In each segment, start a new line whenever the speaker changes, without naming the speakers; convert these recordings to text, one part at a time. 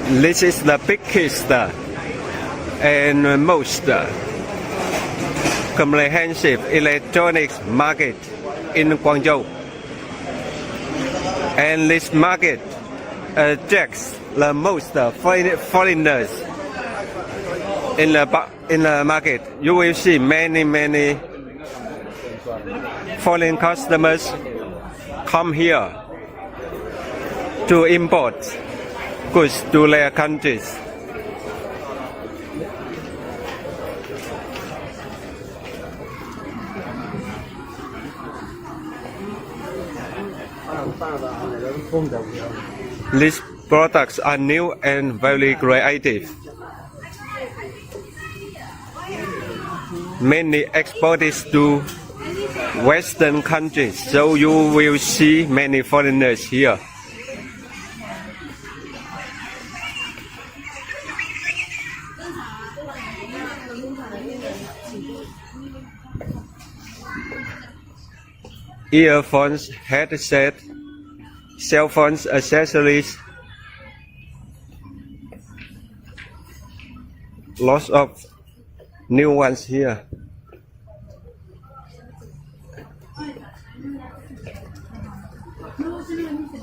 This is the biggest and most comprehensive electronics market in Guangzhou. And this market attracts the most foreigners in the market. You will see many foreign customers come here to import goods to their countries. These products are new and very creative. Many exported to Western countries, so you will see many foreigners here. Earphones, headset, cell phones, accessories. Lots of new ones here.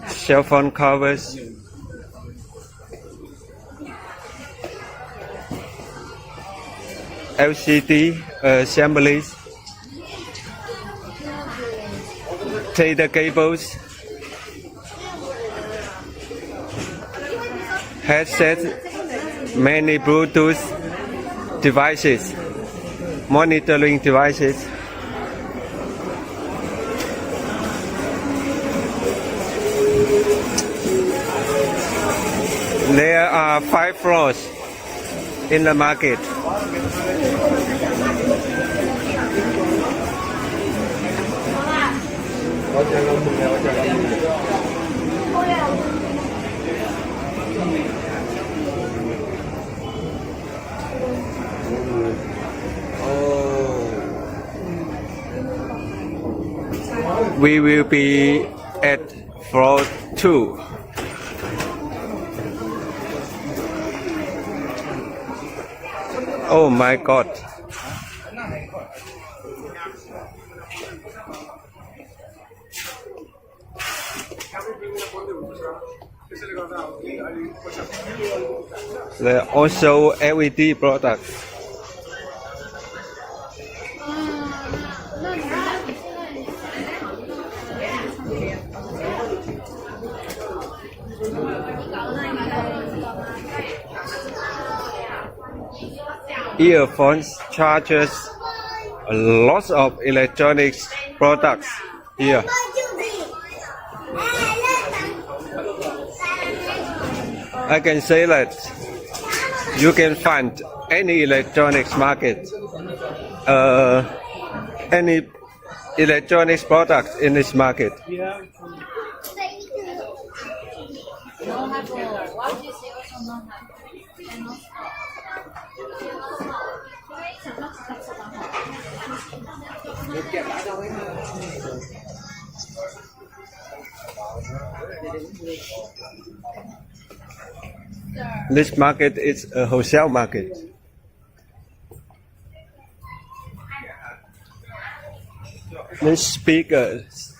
Cell phone covers. LCD assemblies. Data cables. Headsets. Many Bluetooth devices. Monitoring devices. There are 5 floors in the market. We will be at floor 2. Oh my God. There are also LED products. Earphones, chargers, lots of electronics products here. I can say that you can find any electronics market, any electronics product in this market. This market is a wholesale market. These speakers